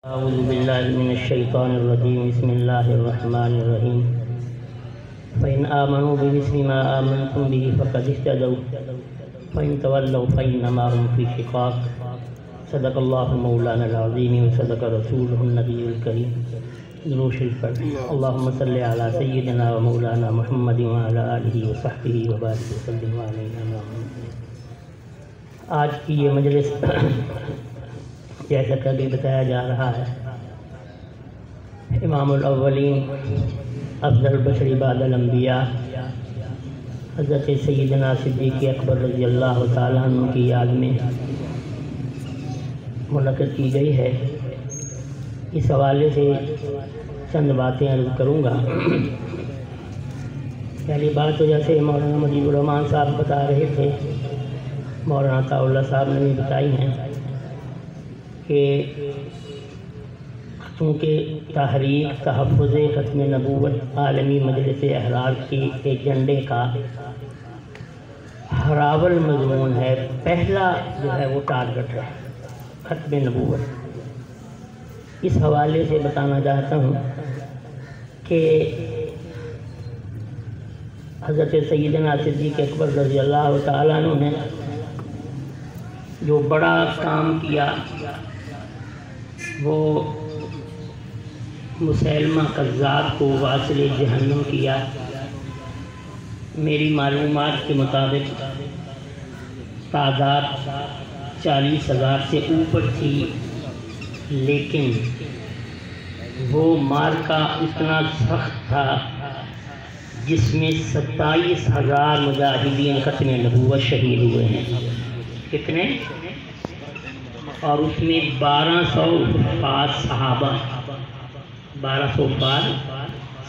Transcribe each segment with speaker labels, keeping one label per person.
Speaker 1: اعوذ باللہ من الشیطان الرجیم بسم اللہ الرحمن الرحیم فإن آمنوا بمثل ما آمنتم به فقد اهتدوا فإن تولوا فإنما هم في شقاق صدق اللہ مولانا العظیم وصدق رسولہ النبی الکریم دروش الفرد اللہم صلی علی سیدنا و مولانا محمد وعلی آلہ وصحبہ وبارک وسلم علیہ وسلم۔ آج کی یہ مجلس جیسا کہ ابھی بتایا جا رہا ہے، امام الاولین افضل البشر بعد الانبیاء حضرت سیدنا صدیق اکبر رضی اللہ تعالیٰ عنہ کی یاد میں منعقد کی گئی ہے۔ اس حوالے سے چند باتیں عرض کروں گا۔ پہلی بات تو جیسے مولانا مجیب الرحمان صاحب بتا رہے تھے، مولانا عطاء اللہ صاحب نے بھی بتائی ہیں کہ چونکہ تحریک تحفظ ختم نبوت عالمی مجلس احرار کے ایجنڈے کا ہراول مضمون ہے، پہلا جو ہے وہ ٹارگٹ ہے ختم نبوت۔ اس حوالے سے بتانا چاہتا ہوں کہ حضرت سیدنا صدیق اکبر رضی اللہ تعالیٰ عنہ نے جو بڑا کام کیا وہ مسیلمہ کذاب کو واصل جہنم کیا۔ میری معلومات کے مطابق تعداد 40,000 سے اوپر تھی، لیکن وہ مارکا اتنا سخت تھا جس میں 27,000 مجاہدین ختم نبوت شہید ہوئے ہیں۔ کتنے؟ اور اس میں 1200 حفاظ صحابہ، 1200 حفاظ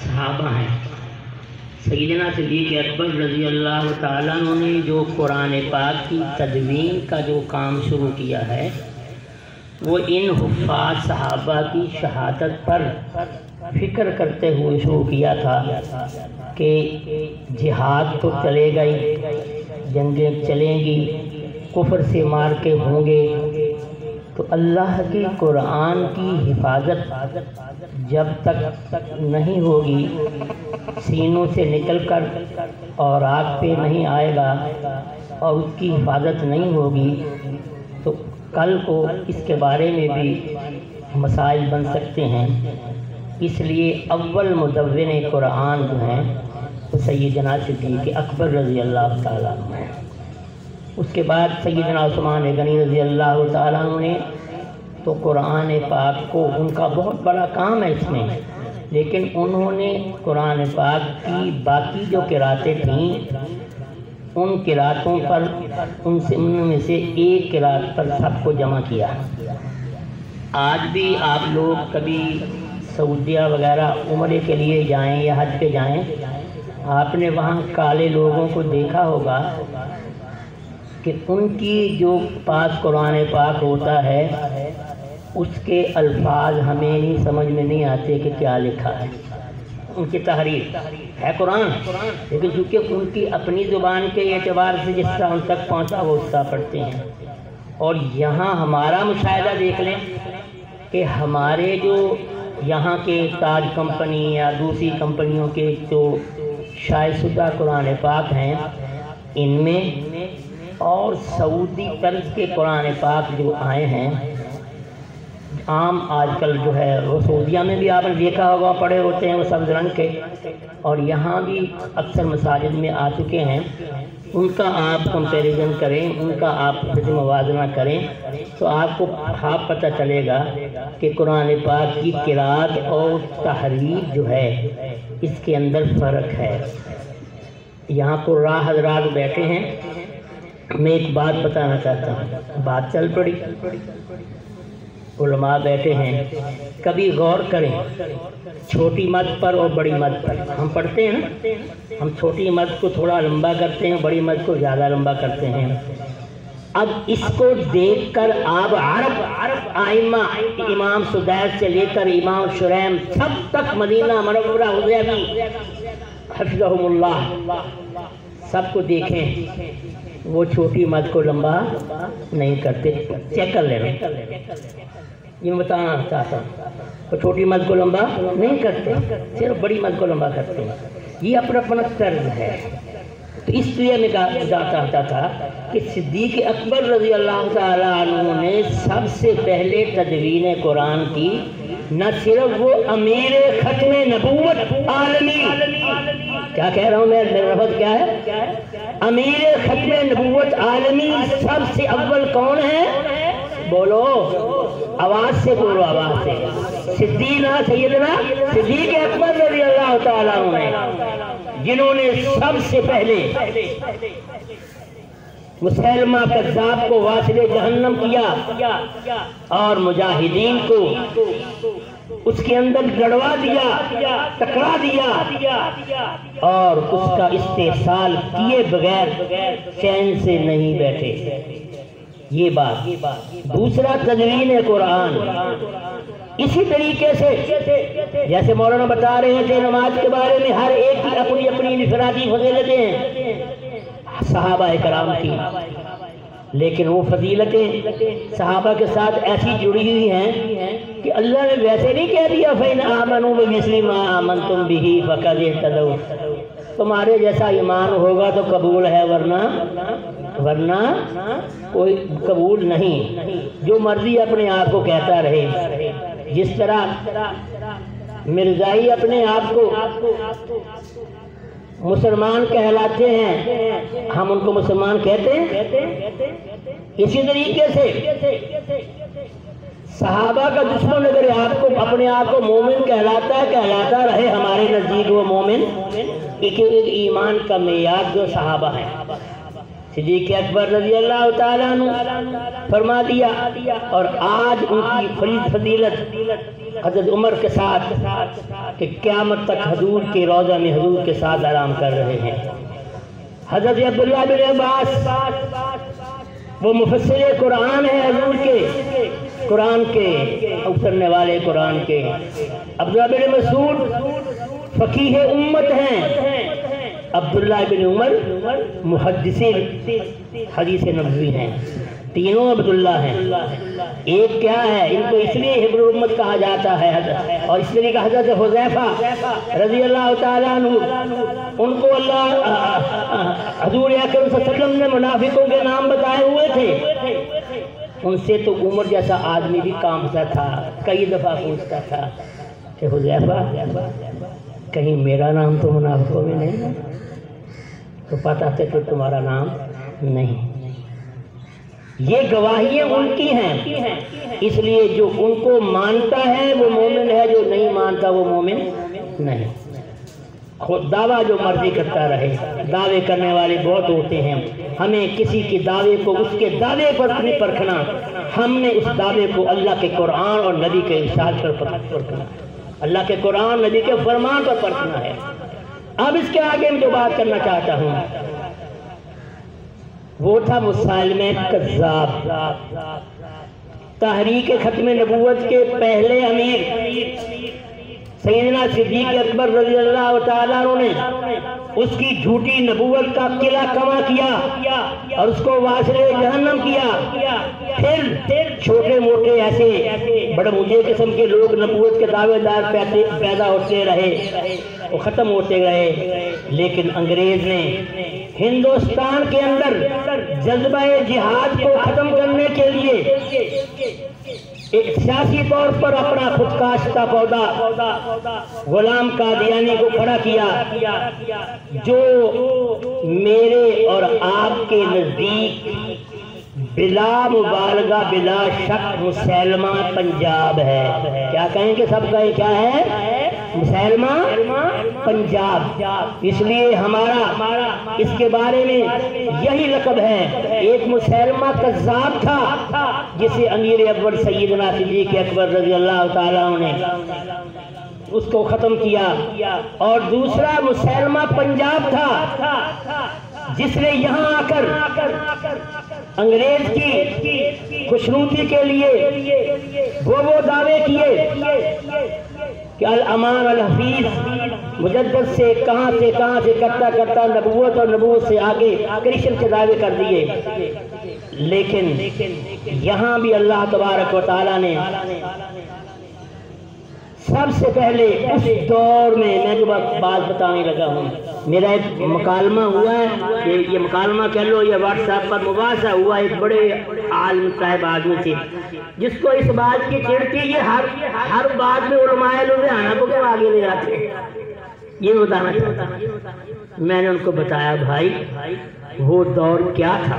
Speaker 1: صحابہ ہیں۔ سیدنا صدیق اکبر رضی اللہ تعالیٰ عنہ نے جو قرآن پاک کی تدوین کا جو کام شروع کیا ہے وہ ان حفاظ صحابہ کی شہادت پر فکر کرتے ہوئے شروع کیا تھا کہ جہاد تو چلے گئی، جنگیں چلیں گی، کفر سے مار کے ہوں گے، تو اللہ کے قرآن کی حفاظت جب تک نہیں ہوگی، سینوں سے نکل کر اور آگ پہ نہیں آئے گا اور اس کی حفاظت نہیں ہوگی، تو کل کو اس کے بارے میں بھی مسائل بن سکتے ہیں۔ اس لیے اول مدون قرآن جو ہیں وہ سیدنا صدیق اکبر رضی اللہ تعالیٰ عنہ ہیں۔ اس کے بعد سیدنا عثمان غنی رضی اللہ تعالیٰ عنہ نے تو قرآن پاک کو، ان کا بہت بڑا کام ہے اس میں، لیکن انہوں نے قرآن پاک کی باقی جو قراتیں تھیں ان قراتوں پر ان میں سے ایک قرات پر سب کو جمع کیا۔ آج بھی آپ لوگ کبھی سعودیہ وغیرہ عمرے کے لیے جائیں یا حج پہ جائیں، آپ نے وہاں کالے لوگوں کو دیکھا ہوگا کہ ان کی جو پاس قرآن پاک ہوتا ہے اس کے الفاظ ہمیں نہیں سمجھ میں نہیں آتے کہ کیا لکھا ہے۔ ان کی تحریر ہے قرآن، لیکن چونکہ ان کی اپنی زبان کے اعتبار سے جس طرح ان تک پہنچا وہ اس طرح پڑھتے ہیں۔ اور یہاں ہمارا مشاہدہ دیکھ لیں کہ ہمارے جو یہاں کے تاج کمپنی یا دوسری کمپنیوں کے جو شائع شدہ قرآن پاک ہیں، ان میں اور سعودی طرز کے قرآن پاک جو آئے ہیں، عام آج کل جو ہے وہ سعودیہ میں بھی آپ نے دیکھا ہوگا پڑے ہوتے ہیں وہ سبز رنگ کے، اور یہاں بھی اکثر مساجد میں آ چکے ہیں۔ ان کا آپ کمپیریزن کریں، ان کا آپ سے موازنہ کریں تو آپ کو صاف پتہ چلے گا کہ قرآن پاک کی قرات اور تحریر جو ہے اس کے اندر فرق ہے۔ یہاں قراء حضرات بیٹھے ہیں، میں ایک بات بتانا چاہتا ہوں، بات چل پڑی، علماء بیٹھے ہیں، کبھی غور کریں چھوٹی مد پر اور بڑی مد پر۔ ہم پڑھتے ہیں نا، ہم چھوٹی مد کو تھوڑا لمبا کرتے ہیں، بڑی مد کو زیادہ لمبا کرتے ہیں۔ اب اس کو دیکھ کر آپ عرب آئمہ امام سدیس سے لے کر امام شریم سب تک مدینہ منورہ حضیبی حفظہم اللہ سب کو دیکھیں، وہ چھوٹی مد کو لمبا نہیں کرتے۔ چیک کر لینا، یہ میں بتانا چاہتا ہوں، تو چھوٹی مد کو لمبا نہیں کرتے، صرف بڑی مد کو لمبا کرتے ہیں، یہ اپنا اپنا طرز ہے۔ تو اس لیے میں چاہتا تھا کہ صدیق اکبر رضی اللہ تعالیٰ عنہ نے سب سے پہلے تدوین قرآن کی، نہ صرف وہ امیر ختم نبوت عالمی، کیا کہہ رہا ہوں میں، میرا لفظ کیا ہے، امیر ختم نبوت عالمی سب سے اول کون ہے؟ بولو، آواز سے بولو، آواز سے، سیدنا صدیق اکبر رضی اللہ تعالیٰ عنہ نے، جنہوں نے سب سے پہلے مسلمہ کذاب کو واصل جہنم کیا اور مجاہدین کو اس کے اندر گڑوا دیا، ٹکرا دیا اور اس کا استحصال کیے بغیر چین سے نہیں بیٹھے۔ یہ بات۔ دوسرا تدوین قرآن، اسی طریقے سے جیسے مولانا بتا رہے تھے نماز کے بارے میں، ہر ایک کی اپنی اپنی انفرادی فضیلتیں ہیں صحابہ کرام کی، لیکن وہ فضیلتیں صحابہ کے ساتھ ایسی جڑی ہوئی ہیں کہ اللہ نے ویسے نہیں کہہ دیا فَإِنْ آمَنُوا بِمِثْلِ مَا آمَنْتُمْ بِهِ فَقَدِ اهْتَدَوْا، تمہارے جیسا ایمان ہوگا تو قبول ہے، ورنہ کوئی قبول نہیں۔ جو مرضی اپنے آپ کو کہتا رہے، جس طرح مرزائی اپنے آپ کو مسلمان کہلاتے ہیں، ہم ان کو مسلمان کہتے ہیں، اسی طریقے سے صحابہ کا دشمن اگر آپ کو اپنے آپ کو مومن کہلاتا ہے، کہلاتا رہے، ہمارے نزدیک وہ مومن، ایک ایمان کا معیار جو صحابہ ہیں۔ صدیق اکبر رضی اللہ تعالیٰ عنہ فرما دیا، اور آج ان کی فضیلت حضرت عمر کے ساتھ کہ قیامت تک حضور کے روضہ میں حضور کے ساتھ آرام کر رہے ہیں۔ حضرت عبداللہ بن عباس وہ مفسر قرآن ہے، حضور کے قرآن کے اترنے والے قرآن کے۔ عبداللہ بن مسعود فقیہ امت ہیں، عبداللہ بن عمر محدث حدیث نبوی ہیں، تینوں عبداللہ ہیں۔ ایک کیا ہے، ان کو اس لیے حبر امت کہا جاتا ہے، اور اس لیے کہ حضرت حذیفہ رضی اللہ تعالیٰ عنہ، ان کو اللہ حضور اکرم صلی اللہ علیہ وسلم نے منافقوں کے نام بتائے ہوئے تھے، ان سے تو عمر جیسا آدمی بھی کانپتا تھا، کئی دفعہ پوچھتا تھا کہ حذیفہ کہیں میرا نام تو منافقوں میں نہیں ہے؟ تو پتہ تھا کہ تمہارا نام نہیں۔ یہ گواہیاں ان کی ہیں، اس لیے جو ان کو مانتا ہے وہ مومن ہے، جو نہیں مانتا وہ مومن نہیں۔ خود دعویٰ جو مرضی کرتا رہے، دعوے کرنے والے بہت ہوتے ہیں، ہمیں کسی کے دعوے کو اس کے دعوے پر نہیں پرکھنا، ہم نے اس دعوے کو اللہ کے قرآن اور نبی کے ارشاد پر پرکھنا، اللہ کے قرآن نبی کے فرمان پر پرکھنا ہے۔ اب اس کے آگے میں جو بات کرنا چاہتا ہوں وہ تھا مسالمہ کذاب، تحریک ختم نبوت کے پہلے امیر سیدنا صدیق اکبر رضی اللہ تعالیٰ عنہ نے اس کی جھوٹی نبوت کا قلعہ کما کیا اور اس کو واصل جہنم کیا۔ پھر چھوٹے موٹے ایسے بڑے مجھے قسم کے لوگ نبوت کے دعوے دار پیدا ہوتے رہے، وہ ختم ہوتے گئے، لیکن انگریز نے ہندوستان کے اندر جذبہ جہاد کو ختم کرنے کے لیے ایک سیاسی طور پر اپنا خودکاشتہ پودا غلام قادیانی کو کھڑا کیا، جو میرے اور آپ کے نزدیک بلا مبالغہ بلا شک مسلمہ پنجاب ہے۔ کیا کہیں گے سب کہیں کیا ہے؟ مسلمہ پنجاب۔ اس لیے ہمارا اس کے بارے میں یہی لقب ہے۔ ایک مسلمہ کذاب تھا جسے امیر اکبر سیدنا صدیق اکبر رضی اللہ تعالیٰ نے اس کو ختم کیا، اور دوسرا مسلمہ پنجاب تھا جس نے یہاں آ کر انگریز کی خوشنودی کے لیے وہ دعوے کیے کہ الامان الحفیظ مجدد سے کہاں سے کرتا نبوت اور نبوت سے آگے کرشن کے دعوے کر دیے، لیکن یہاں بھی اللہ تبارک و تعالیٰ نے سب سے پہلے اس دور میں جو بات بتانے لگا ہوں، میرا ایک مکالمہ ہوا ہے، یہ مکالمہ کہہ لو یا واٹس ایپ پر مباحثہ ہوا، ایک بڑے عالم صاحب آدمی تھے جس کو اس بات کی چڑ تھی یہ ہر بات میں علماء لدھیانہ کو کیوں آگے لے آتے ہیں، یہ بتانا چاہتا ہوں۔ میں نے ان کو بتایا بھائی وہ دور کیا تھا،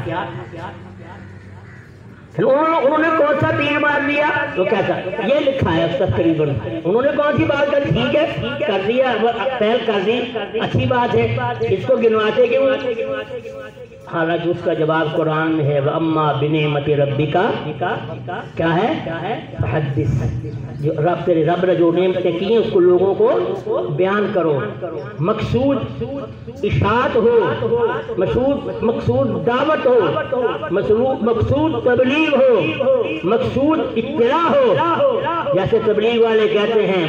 Speaker 1: انہوں نے کون سا تیر مار لیا، وہ کہتا یہ لکھا ہے اس کا تقریباً، انہوں نے کون سی بات کر، ٹھیک ہے کر دیا، پہل کر دی، اچھی بات ہے، اس کو گنواتے کیوں؟ حالانکہ اس کا جواب قرآن میں ہے وَأَمَّا بِنِعْمَةِ رَبِّكَ کیا ہے فَحَدِّثْ، جو رب نے جو نعمتیں کی ہیں اس کو لوگوں کو بیان کرو، مقصود اشاعت ہو، مقصود دعوت ہو، مقصود تبلیغ ہو، مقصود اطلاع ہو، جیسے تبلیغ والے کہتے ہیں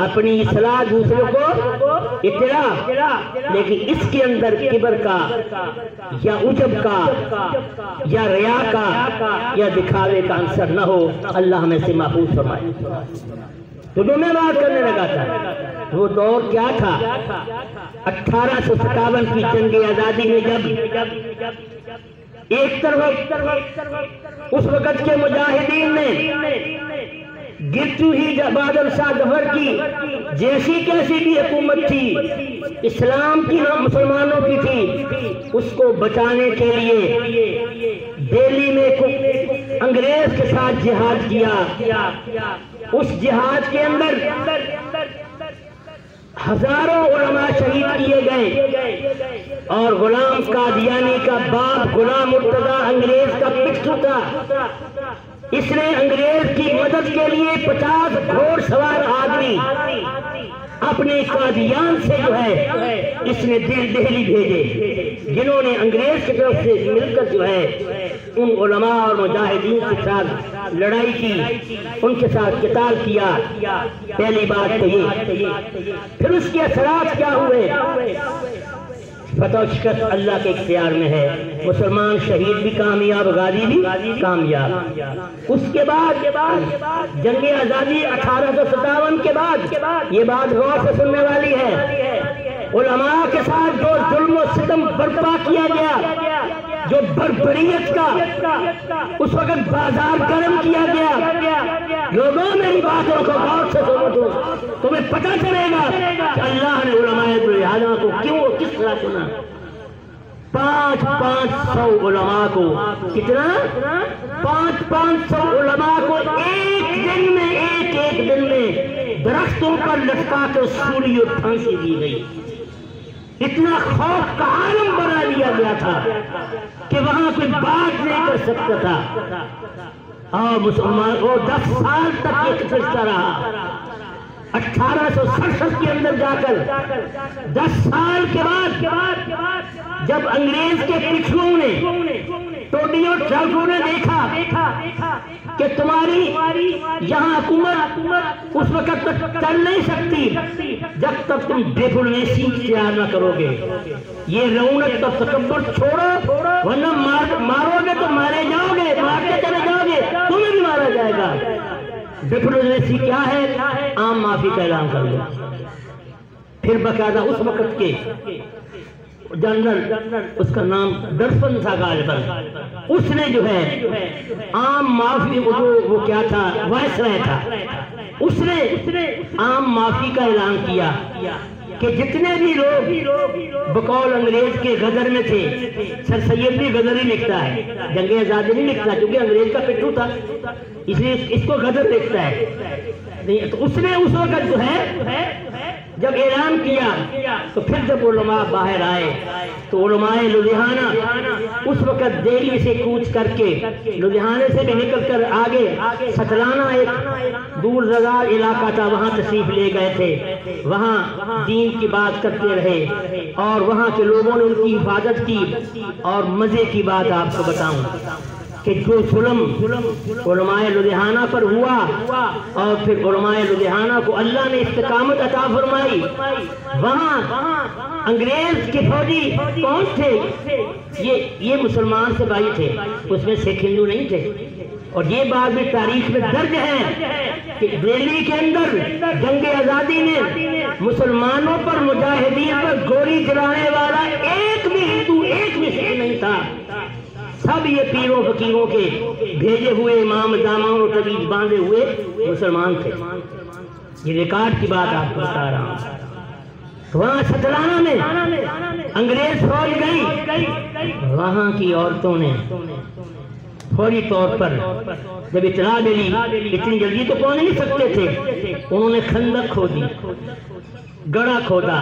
Speaker 1: اپنی اصلاح دوسروں کو اطلاع، لیکن اس کے اندر کبر کا یا عجب کا یا ریا کا یا دکھاوے کا عنصر نہ ہو، اللہ ہمیں سے محفوظ فرمائے۔ تو جو میں بات کرنے لگا تھا وہ دور کیا تھا، 1857 کی جنگ آزادی میں جب ایک طرف اس وقت کے مجاہدین نے گرتی ہوئی بادل شاہ ظفر کی جیسی کیسی بھی حکومت تھی، اسلام کی مسلمانوں کی تھی، اس کو بچانے کے لیے دہلی میں انگریز کے ساتھ جہاد کیا، اس جہاد کے اندر ہزاروں علماء شہید کیے گئے اور غلام قادیانی کا باپ غلام مرتضیٰ انگریز کا پٹھو تھا، اس نے انگریز کی مدد کے لیے 50 گھوڑ سوار آدمی اپنے قادیان سے جو ہے اس نے دہلی بھیجے، جنہوں نے انگریز کی طرف سے مل کر جو ہے ان علماء اور مجاہدین کے ساتھ لڑائی کی، ان کے ساتھ قتال کیا۔ پہلی بات تو یہ، پھر اس کے اثرات کیا ہوئے، فتح و شکست اللہ کے اختیار میں ہے، مسلمان شہید بھی کامیاب، غازی بھی کامیاب۔ اس کے بعد جنگ آزادی 1857 کے بعد یہ بات غور سے سننے والی ہے، علماء کے ساتھ جو ظلم و ستم برپا کیا گیا، جو بربریت کا اس وقت بازار گرم کیا گیا، لوگوں میری باتوں کو غور سے سنو، تمہیں پتہ چلے گا کہ اللہ نے علماء لدھیانہ کو کیوں کس طرح چنا۔ 500 علماء کو، کتنا؟ 500 علماء کو ایک دن میں درختوں پر لٹکا کر سولی اور پھانسی دی گئی۔ اتنا خوف کا عالم بنا لیا گیا تھا کہ وہاں کوئی بات نہیں کر سکتا تھا، اور مسلمان کو 10 سال تک یہ سلسلہ رہا۔ 1867 کے اندر جا کر 10 سال کے بعد جب انگریز کے پچھلوں نے ٹوڈی اور ٹراؤٹوں نے دیکھا کہ تمہاری یہاں حکومت اس وقت تک چل نہیں سکتی جب تک تم بے گناہی اختیار نہ کرو گے، یہ رونق اور تکبر چھوڑو، ورنہ مارو گے تو مارے جاؤ گے، مارتے چلے جاؤ گے، تمہیں بھی مارا جائے گا۔ ڈپلومیسی کیا ہے؟ عام معافی کا اعلان کر لو۔ پھر باقاعدہ اس وقت کے جنرل، اس کا نام درفن تھا غالباً، اس نے جو ہے عام معافی، وہ کیا تھا، وائسرائے تھا، اس نے عام معافی کا اعلان کیا کہ جتنے بھی لوگ بقول انگریز کے غدر میں تھے، سر سید بھی غدر ہی لکھتا ہے، جنگ آزادی نہیں لکھتا کیونکہ انگریز کا پٹھو تھا، اس لیے اس کو غدر لکھتا ہے۔ تو اس نے اس وقت جو ہے جب اعلان کیا تو پھر جب علماء باہر آئے تو علماء لدھیانہ اس وقت دہلی سے کوچ کر کے لدھیانے سے بھی نکل کر آگے ستلانہ ایک دور دراز علاقہ تھا، وہاں تشریف لے گئے تھے، وہاں دین کی بات کرتے رہے اور وہاں کے لوگوں نے ان کی حفاظت کی۔ اور مزے کی بات آپ کو بتاؤں کہ جو ظلم علماء لدھیانہ پر ہوا اور پھر علماء لدھیانہ کو اللہ نے استقامت عطا فرمائی، وہاں انگریز کے فوجی کون تھے؟ یہ مسلمان سے بھائی تھے، اس میں سکھ ہندو نہیں تھے، اور یہ بات بھی تاریخ میں درج ہے کہ دہلی کے اندر جنگ آزادی میں مسلمانوں پر مجاہدین پر گولی چلانے والا ایک بھی ہندو ایک بھی سکھ نہیں تھا، سب یہ پیروں فقیروں کے بھیجے ہوئے امام دامان اور طبیب باندھے ہوئے مسلمان تھے۔ یہ ریکارڈ کی بات آپ کو بتا رہا ہوں۔ وہاں ستلانہ میں انگریز فوج گئی، وہاں کی عورتوں نے فوری طور پر جب اطلاع ملی، اتنی جلدی تو پہنچ نہیں سکتے تھے، انہوں نے خندق کھودی، گڑھا کھودا،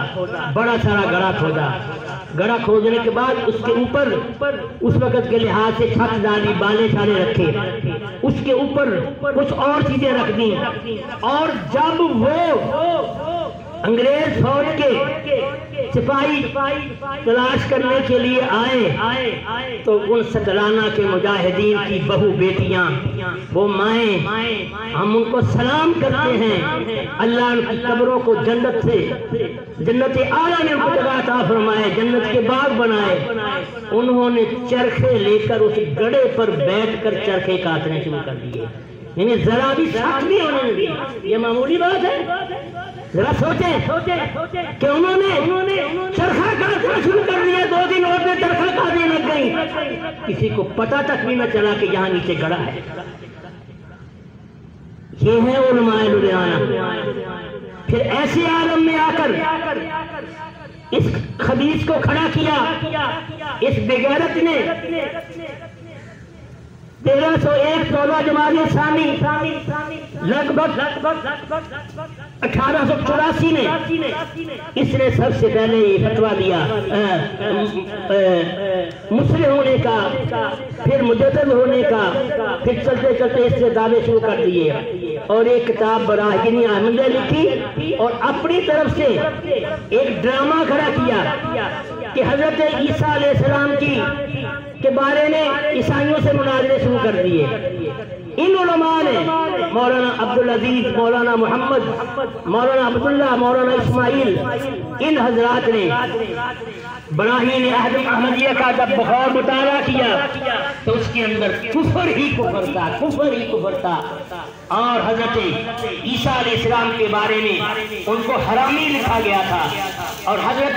Speaker 1: بڑا سارا گڑھا کھودا۔ گڑھا کھودنے کے بعد اس کے اوپر اس وقت کے لحاظ سے چھت ڈالی، بالے چھالے رکھے، اس کے اوپر کچھ اور چیزیں رکھ دیں، اور جب وہ انگریز فوج کے سپاہی تلاش کرنے کے لیے آئے تو ان ستلانہ کے مجاہدین کی بہو بیٹیاں، وہ مائیں، ہم ان کو سلام کرتے ہیں، اللہ ان کی قبروں کو جنت اعلیٰ نے ان کو جگہ عطا فرمائے، جنت کے باغ بنائے۔ انہوں نے چرخے لے کر اس گڑھے پر بیٹھ کر چرخے کاٹنے شروع کر دیے، یعنی ذرا بھی سخت نہیں ہونے لگی۔ یہ معمولی بات ہے؟ ذرا سوچیں کہ انہوں نے چرخہ کاٹنا شروع کر دیا، 2 دن اور میں چرخہ کاٹنے لگ گئی، کسی کو پتہ تک بھی نہ چلا کہ یہاں نیچے گڑھا ہے۔ یہ ہے علماء لدھیانہ۔ پھر ایسے عالم میں آ کر اس خبیث کو کھڑا کیا، اس بغیرت نے 1301 16 جمادی ثانی لگ بھگ 1884 میں اس نے سب سے پہلے یہ فتویٰ دیا مسلح ہونے کا، پھر مجدد ہونے کا، پھر چلتے چلتے اس سے دعوے شروع کر دیے، اور ایک کتاب براہین احمد نے لکھی، اور اپنی طرف سے ایک ڈرامہ کھڑا کیا کہ حضرت عیسیٰ علیہ السلام کے بارے میں عیسائیوں سے مناظرے شروع کر دیے۔ ان علماء نے مولانا عبدالعزیز، مولانا محمد، مولانا عبداللہ، مولانا اسماعیل، ان حضرات نے براہین احمدیہ کا جب بخور مطالعہ کیا تو اس کے اندر کفر ہی کفر تھا، اور حضرت عیسیٰ علیہ السلام کے بارے میں ان کو حرامی لکھا گیا تھا، اور حضرت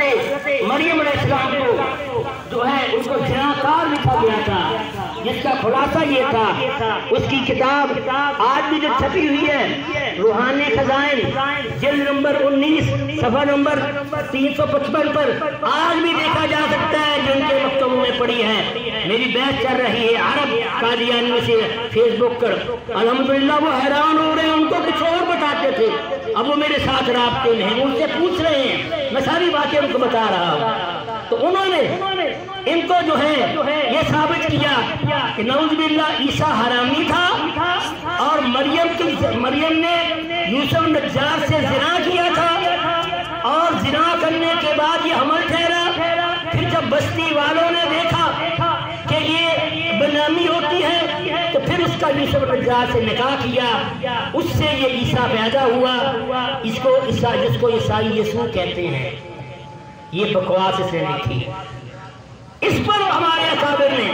Speaker 1: مریم علیہ السلام کو جو ہے ان کو زناکار لکھا گیا تھا، جس کا خلاصہ یہ تھا۔ اس کی کتاب آج بھی جو چھپی ہوئی ہے، روحانی خزائن، جلد نمبر 19 صفحہ نمبر 355 پر آج بھی دیکھا جا سکتا ہے، جن کے مکتبوں میں پڑھی ہے۔ میری بحث چل رہی ہے عرب قادیانی سے فیس بک پر، الحمدللہ وہ حیران ہو رہے ہیں، ان کو کچھ اور بتاتے تھے، اب وہ میرے ساتھ رابطے میں ہیں، ان سے پوچھ رہے ہیں، میں ساری باتیں ان کو بتا رہا ہوں۔ تو انہوں نے ان کو جو ہے یہ ثابت کیا کہ نعوذ باللہ عیسیٰ حرامی تھا، اور مریم نے یوسف نجار سے زنا کیا تھا، اور زنا کرنے کے بعد یہ حمل ٹھہرا۔ پھر جب بستی والوں نے دیکھا کہ یہ بدنامی ہوتی ہے تو پھر اس کا یوسف نجار سے نکاح کیا، اس سے یہ عیسیٰ پیدا ہوا، جس کو عیسائی یسوع کہتے ہیں۔ یہ بکواس اس نے لکھی، اس پر ہمارے اکابر نے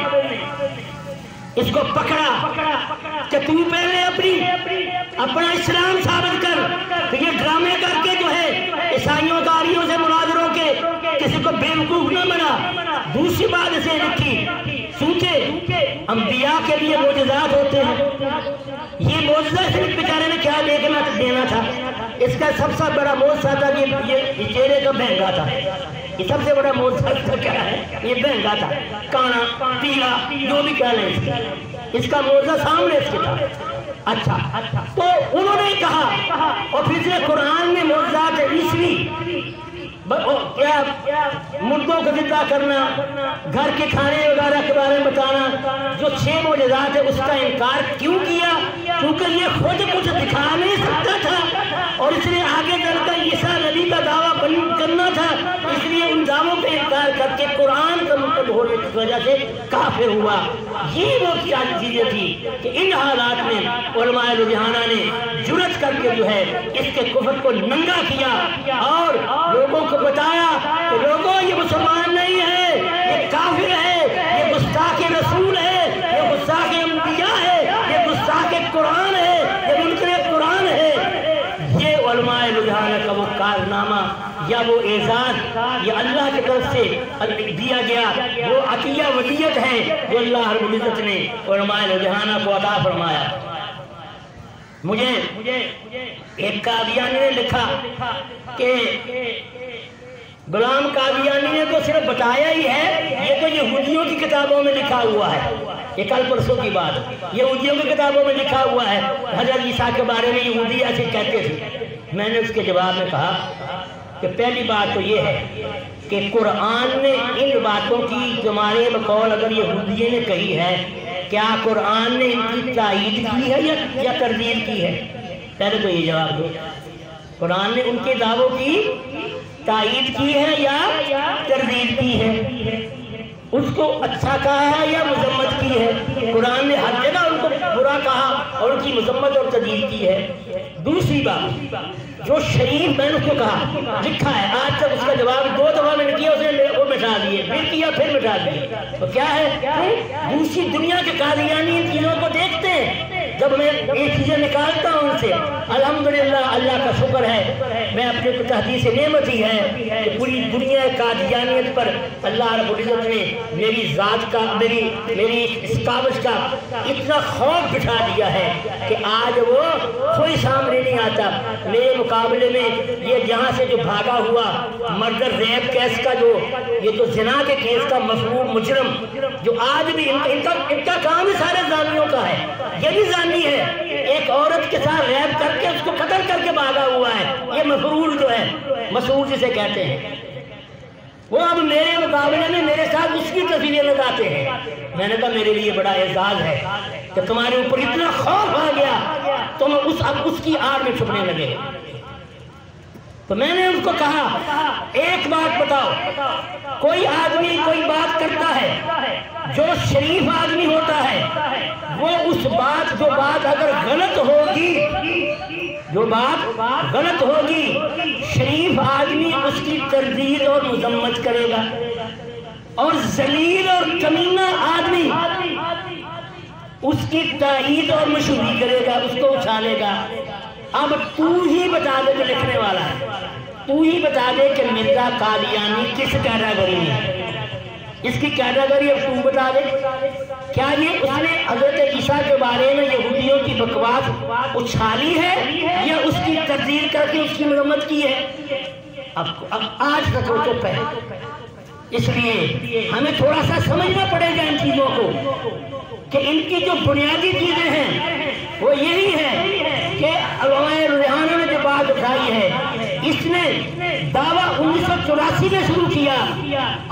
Speaker 1: اس کو پکڑا کہ تو پہلے اپنا اسلام ثابت کر، تو یہ ڈرامے کر کے جو ہے عیسائیوں داریوں سے مناظروں کے کسی کو بیوقوف نہ بنا۔ دوسری بات اسے لکھی، چونکہ انبیاء کے لیے معجزات ہوتے ہیں، یہ معجزہ صرف بیچارے نے کیا دینا تھا، اس کا سب سے بڑا معجزہ تھا یہ چہرے کا بہنگا تھا، یہ سب سے بڑا معجزہ کیا ہے، یہ بہنگا تھا، کانا پیلا جو بھی کہہ لیں، اس کا معجزہ سامنے اس کے تھا۔ اچھا، تو انہوں نے کہا، اور پھر سے قرآن میں معجزات عیسوی، مردوں کو زندہ کرنا، گھر کے کھانے وغیرہ کے بارے میں بتانا، جو 6 معجزات ہے، اس کا انکار کیوں کیا؟ کیونکہ یہ خود کچھ دکھا نہیں سکتا تھا، اور اس نے آگے چل کر عیسیٰ نبی کا دعویٰ کرنا تھا، اس لیے ان دعووں پہ انکار کر کے قرآن کا منتخب ہونے کی وجہ سے کافر ہوا۔ یہ وہ چیزیں تھی کہ ان حالات میں علماء لدھیانہ نے جرأت کر کے جو ہے اس کے کفر کو ننگا کیا، اور لوگوں کو بتایا کہ لوگوں یہ مسلمان نہیں ہے، یہ کافر ہے، یہ گستاخ رسول ہے، یہ گستاخ انبیاء ہے، یہ علماء لدھیانہ کا وہ کارنامہ یا وہ اعزاز یہ اللہ کی طرف سے دیا گیا، وہ عطیہ ودیت ہے جو اللہ رب العزت نے علماء لدھیانہ کو عطا فرمایا۔ مجھے ایک قادیانی نے لکھا کہ غلام قادیانی نے تو صرف بتایا ہی ہے، یہ تو یہودیوں کی کتابوں میں لکھا ہوا ہے، یہ کل پرسوں کی بات، یہودیوں کی کتابوں میں لکھا ہوا ہے حضرت عیسیٰ کے بارے میں یہودی ایسے کہتے تھے۔ میں نے اس کے جواب میں کہا کہ پہلی بات تو یہ ہے کہ قرآن نے ان باتوں کی تمہارے بقول اگر یہودیوں نے کہی ہے، کیا قرآن نے ان کی تائید کی ہے یا تردید کی ہے؟ پہلے تو یہ جواب دو، قرآن نے ان کے دعووں کی تائید کی ہے یا تردید کی ہے؟ اس کو اچھا کہا ہے یا مذمت کی ہے؟ قرآن نے ہر جگہ ان کو برا کہا اور ان کی مذمت اور تردید کی ہے۔ دوسری بات، جو شریف میں نے اس کو کہا لکھا ہے، آج تک اس کا جواب 2 دفعہ میں نے کیا، اس نے وہ مٹا دیے، پھر کیا پھر مٹا دیے۔ تو کیا ہے، دوسری دنیا کے قادیانی ان چیزوں کو دیکھتے ہیں۔ جب میں یہ چیزیں نکالتا ہوں ان سے، الحمدللہ اللہ کا شکر ہے، میں اپنے کو تحدیث نعمت ہی ہے کہ پوری دنیا قادیانیت پر اللہ رب العزت نے میری ذات کا میری اس کاوش کا اتنا خوف بٹھا دیا ہے کہ آج وہ کوئی سامنے نہیں آتا میرے مقابلے میں۔ یہ جہاں سے جو بھاگا ہوا مردر ریپ کیس کا، جو یہ تو زنا کے کیس کا مفعول مجرم جو آج بھی ان کا کام ہے سارے زانیوں کا ہے، یہ بھی زانی ہے، ایک عورت کے ساتھ ریپ کر کے اس کو قتل کر کے بھاگا ہوا ہے، یہ مفعول جو ہے، مسعود جسے کہتے ہیں، وہ اب میرے مقابلے میں میرے ساتھ اس کی تصویریں لگاتے ہیں۔ میں نے کہا میرے لیے بڑا اعزاز ہے کہ تمہارے اوپر اتنا خوف آ گیا تم اب اس کی آڑ میں چھپنے لگے۔ تو میں نے ان کو کہا ایک بات بتاؤ، کوئی آدمی کوئی بات کرتا ہے، جو شریف آدمی ہوتا ہے وہ اس بات جو بات اگر غلط ہوگی شریف آدمی اس کی تردید اور مذمت کرے گا، اور ذلیل اور کمینہ آدمی اس کی تائید اور مشہوری کرے گا، اس کو اچھالے گا۔ اب تو ہی بتا دے کہ لکھنے والا ہے، تو ہی بتا دے کہ مرزا قادیانی کس کیٹیگری میں ہے، اس کی کیٹیگری اب تو بتا دے۔ کیا یہ اس نے حضرت عیسیٰ کے بارے میں یہودیوں کی بکواس اچھالی ہے یا اس کی تردید کر کے اس کی مذمت کی ہے؟ اب آج تک وہ چپ ہے۔ اس لیے ہمیں تھوڑا سا سمجھنا پڑے گا ان چیزوں کو کہ ان کی جو بنیادی چیزیں ہیں وہ یہی ہے کہ علماء لدھیانہ نے جو بات اٹھائی ہے، اس نے دعویٰ 1984 میں شروع کیا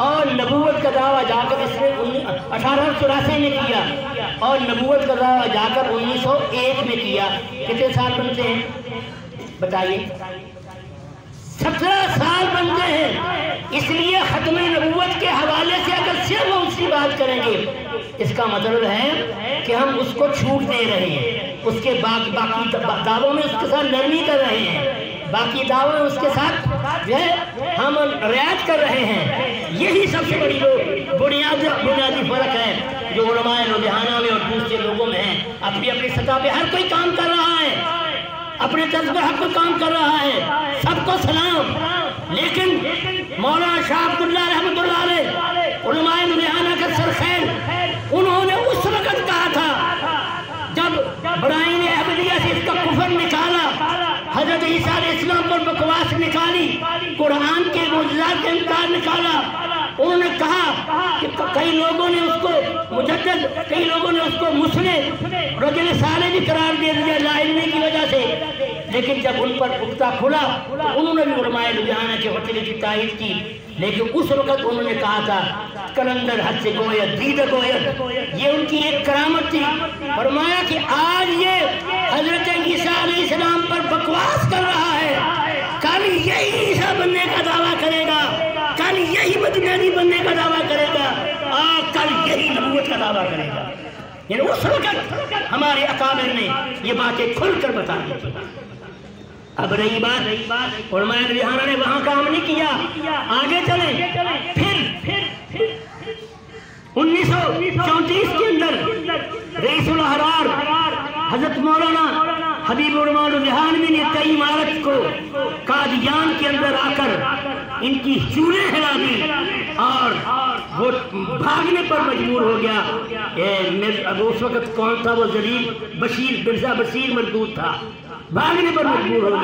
Speaker 1: اور نبوت کا دعویٰ جا کر اس نے 1884 میں کیا اور نبوت کا دعویٰ جا کر 1901 میں کیا۔ کتنے سال بنتے ہیں بتائیے؟ 17 سال بنتے ہیں۔ اس لیے ختم نبوت کے حوالے سے اگر صرف وہ اسی بات کریں گے، اس کا مطلب ہے کہ ہم اس کو چھوٹ دے رہے ہیں، اس کے باقی دعووں میں اس کے ساتھ نرمی کر رہے ہیں، باقی دعووں میں اس کے ساتھ جو ہے ہم رعایت کر رہے ہیں۔ یہی سب سے بڑی بنیادی فرق ہے جو علماء لدھیانہ میں اور دوسرے لوگوں میں ہے۔ اپنی اپنی سطح پہ ہر کوئی کام کر رہا ہے، اپنے طرز پہ ہر کوئی کام کر رہا ہے، سب کو سلام۔ لیکن مولانا شاہ عبداللہ رحمۃ اللہ علیہ علماء لدھیانہ کا سرخیل، انہوں نے اس وقت کہا تھا جب برائین احمدیہ سے اس کا کفر نکالا، حضرت عیسیٰ علیہ السلام پر بکواس نکالی، قرآن کے معجزات کا انکار نکالا، انہوں نے کہا کہ کئی لوگوں نے اس کو مجدد، کئی لوگوں نے اس کو مسلم رجل صالح بھی قرار دے دیا لا علمی کی وجہ سے، لیکن جب ان پر پختہ کھلا تو انہوں نے بھی علماء لدھیانہ کے فتوے کی تائید کی۔ لیکن اس وقت انہوں نے کہا تھا کلندر حد سے گوید دید گوید، یہ ان کی ایک کرامت تھی۔ فرمایا کہ آج یہ حضرت عیسیٰ علیہ السلام پر بکواس کر رہا ہے، کل یہی عیسیٰ بننے کا دعویٰ کرے گا، کل یہی مدینی بننے کا دعویٰ کرے گا، اور کل یہی نبوت کا دعویٰ کرے گا۔ یعنی اس وقت ہمارے اکابر نے یہ باتیں کھل کر بتا دی تھی۔ اب رہی بات علماء لدھیانہ نے وہاں کام نہیں کیا، آگے چلیں۔ پھر 1934 کے اندر رئیس الاحرار حضرت مولانا حبیب الرحمن لدھیانوی نے 23 مارچ کو
Speaker 2: ان کی چولیں ہلا دی اور وہ بھاگنے پر مجبور ہو گیا۔ اس وقت کون تھا وہ ذلیل؟ بشیر، مرزا بشیر مردود تھا، بھاگنے پر مجبور ہو گیا۔